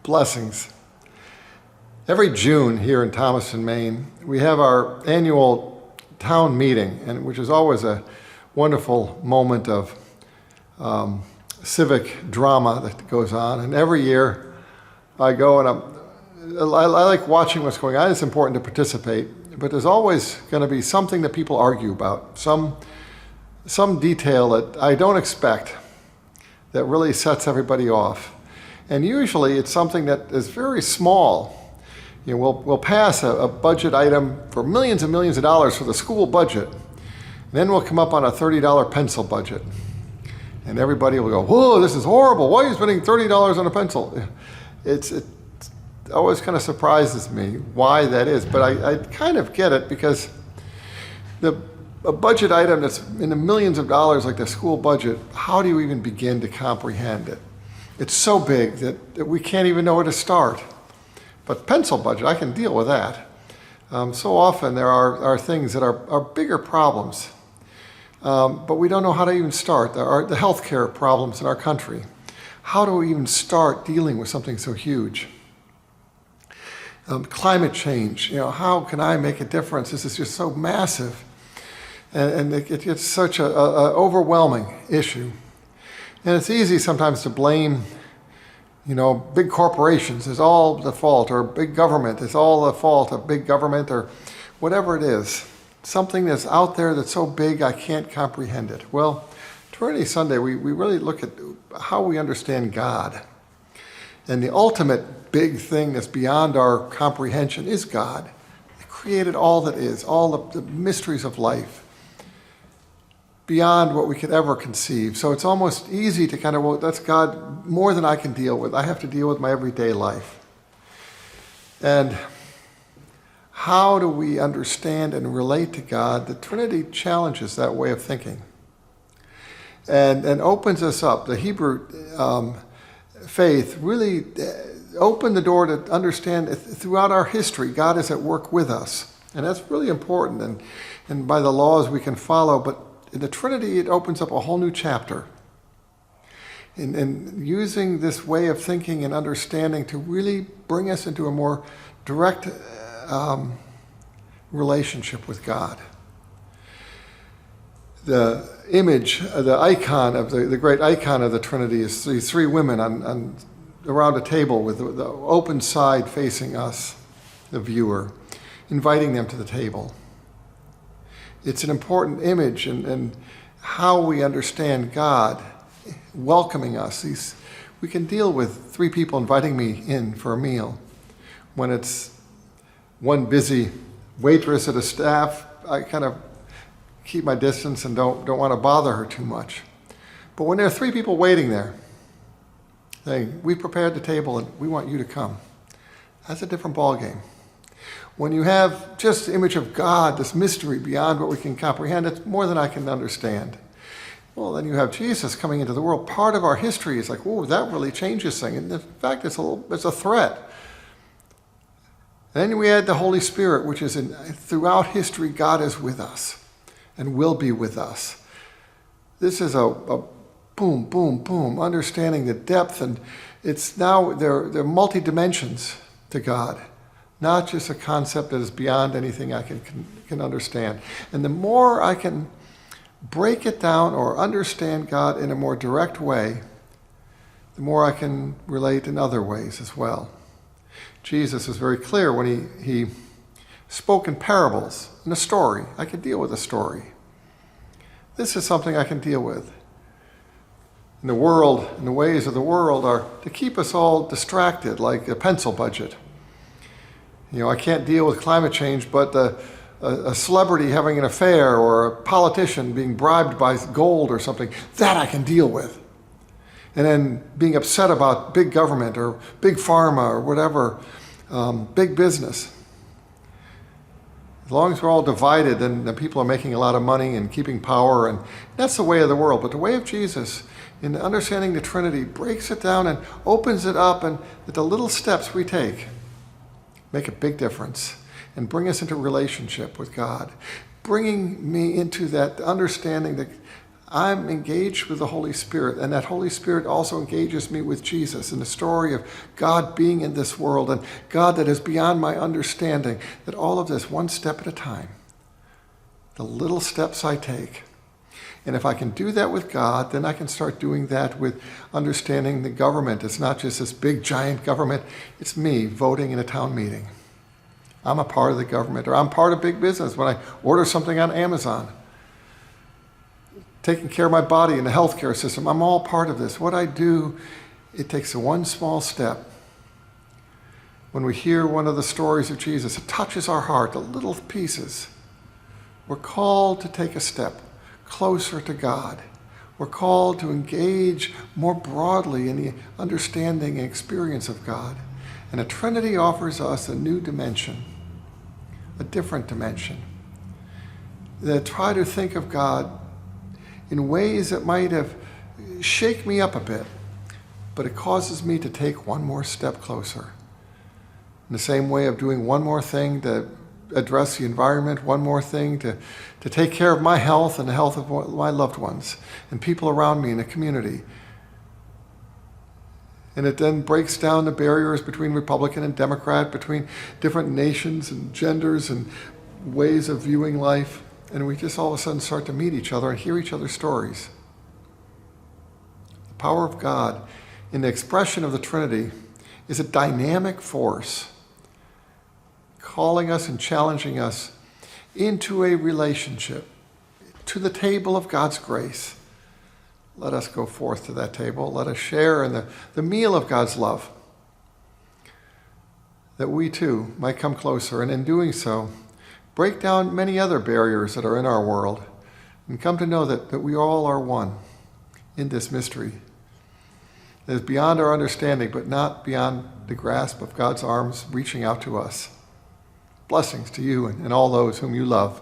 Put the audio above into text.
Blessings. Every June here in Thomaston, Maine, we have our annual town meeting, which is always a wonderful moment of civic drama that goes on. And every year I go and I like watching what's going on. It's important to participate, but there's always going to be something that people argue about, some detail that I don't expect that really sets everybody off. And usually it's something that is very small. You know, we'll pass a budget item for millions and millions of dollars for the school budget. And then we'll come up on a $30 pencil budget. And everybody will go, whoa, this is horrible. Why are you spending $30 on a pencil? It always kind of surprises me why that is. But I kind of get it, because a budget item that's in the millions of dollars like the school budget, how do you even begin to comprehend it? It's so big that we can't even know where to start. But pencil budget, I can deal with that. So often there are things that are bigger problems, but we don't know how to even start. There are the healthcare problems in our country. How do we even start dealing with something so huge? Climate change, how can I make a difference? This is just so massive. And it's such an overwhelming issue. And it's easy sometimes to blame, big corporations is all the fault, or big government is all the fault of big government, or whatever it is. Something that's out there that's so big I can't comprehend it. Well, Trinity Sunday, we really look at how we understand God. And the ultimate big thing that's beyond our comprehension is God. He created all that is, all the mysteries of life, beyond what we could ever conceive. So it's almost easy to well, that's God more than I can deal with. I have to deal with my everyday life. And how do we understand and relate to God? The Trinity challenges that way of thinking and opens us up. The Hebrew faith really opened the door to understand throughout our history, God is at work with us. And that's really important. And by the laws we can follow, but in the Trinity, it opens up a whole new chapter. And using this way of thinking and understanding to really bring us into a more direct relationship with God. The image, the icon of the great icon of the Trinity is these three women around a table with the open side facing us, the viewer, inviting them to the table. It's an important image and how we understand God welcoming us. We can deal with three people inviting me in for a meal. When it's one busy waitress at a staff, I kind of keep my distance and don't want to bother her too much. But when there are three people waiting there, saying, we've prepared the table and we want you to come, that's a different ballgame. When you have just the image of God, this mystery beyond what we can comprehend, it's more than I can understand. Well, then you have Jesus coming into the world. Part of our history is like, whoa, that really changes things. And in fact, it's a threat. And then we add the Holy Spirit, which is throughout history, God is with us and will be with us. This is a boom, boom, boom, understanding the depth. And it's now, there are multi-dimensions to God. Not just a concept that is beyond anything I can understand. And the more I can break it down or understand God in a more direct way, the more I can relate in other ways as well. Jesus was very clear when he spoke in parables, in a story. I can deal with a story. This is something I can deal with. In the world, and the ways of the world are to keep us all distracted, like a pencil budget. I can't deal with climate change, but a celebrity having an affair or a politician being bribed by gold or something, that I can deal with. And then being upset about big government or big pharma or whatever, big business. As long as we're all divided, then people are making a lot of money and keeping power, and that's the way of the world. But the way of Jesus, in understanding the Trinity, breaks it down and opens it up, and that the little steps we take make a big difference and bring us into relationship with God, bringing me into that understanding that I'm engaged with the Holy Spirit, and that Holy Spirit also engages me with Jesus and the story of God being in this world and God that is beyond my understanding, that all of this one step at a time, the little steps I take. And if I can do that with God, then I can start doing that with understanding the government. It's not just this big, giant government. It's me voting in a town meeting. I'm a part of the government, or I'm part of big business when I order something on Amazon. Taking care of my body in the healthcare system. I'm all part of this. What I do, it takes one small step. When we hear one of the stories of Jesus, it touches our heart, the little pieces. We're called to take a step closer to God. We're called to engage more broadly in the understanding and experience of God. And the Trinity offers us a new dimension, a different dimension. That try to think of God in ways that might have shake me up a bit, but it causes me to take one more step closer. In the same way of doing one more thing to address the environment, one more thing to take care of my health and the health of my loved ones and people around me in the community. And it then breaks down the barriers between Republican and Democrat, between different nations and genders and ways of viewing life. And we just all of a sudden start to meet each other and hear each other's stories. The power of God in the expression of the Trinity is a dynamic force, calling us and challenging us into a relationship, to the table of God's grace. Let us go forth to that table. Let us share in the meal of God's love, that we too might come closer, and in doing so, break down many other barriers that are in our world and come to know that we all are one in this mystery that is beyond our understanding, but not beyond the grasp of God's arms reaching out to us. Blessings to you and all those whom you love.